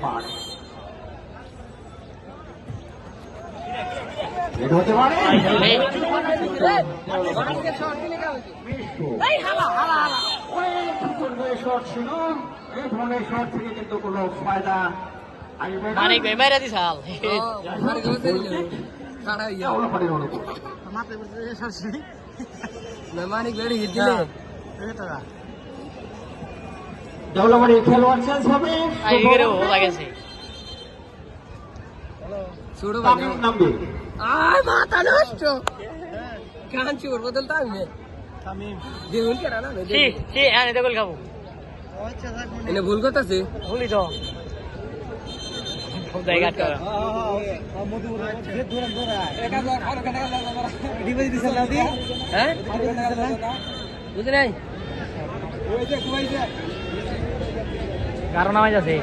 পার এটা হতে পারে শট ছিল এই ধরনের শট থেকে কিন্তু কোনো ফায়দা আসবে না। মানিক ভাই মাইরা দিস হাল মানিক ভাই হিট দিলে দেওলাবাড়ি খেলোয়াড় চেঞ্জ হবে আইগেরে ও লাগেছে ছোট তামিম নামবে আয় মাথা নষ্ট কান চোর বদল তামিম তামিম দেখুন কেন না কি কি আনে দেখল খাবো এনে ভুল করতেছে ভুলি তো খুব জায়গা করা হ্যাঁ বুঝে নাই কারণ আমায় যাচ্ছে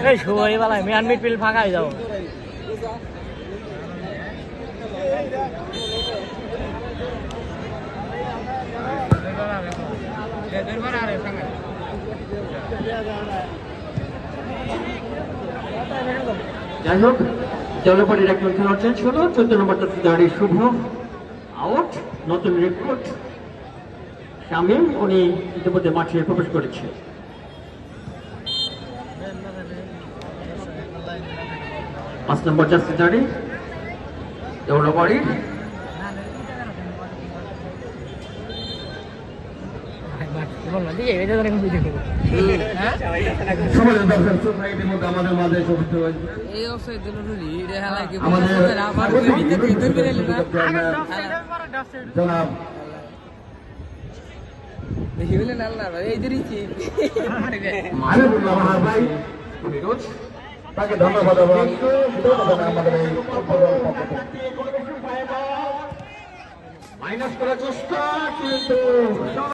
এই শুভ এই বেলায় মিয়ান মিডফিল ফাঁকা হয়ে যাও যাই হোক দেওলাবাড়ির একজন খেলোয়াড় চেঞ্জ হলো 14 নম্বরটাতে দাঁড়িয়ে শুভ আউট নতুন রিক্রুট শামীম উনি ইতিমধ্যে মাঠে প্রবেশ করেছে পাঁচ নম্বর জার্সি দাঁড়িয়ে দেওলাবাড়ির এই অবস্থায় দিল রুলি রে হালা কি বেশি হলে লাল না এই দিরিছি তাকে ধন্যবাদ মাইনাস করার চেষ্টা কিন্তু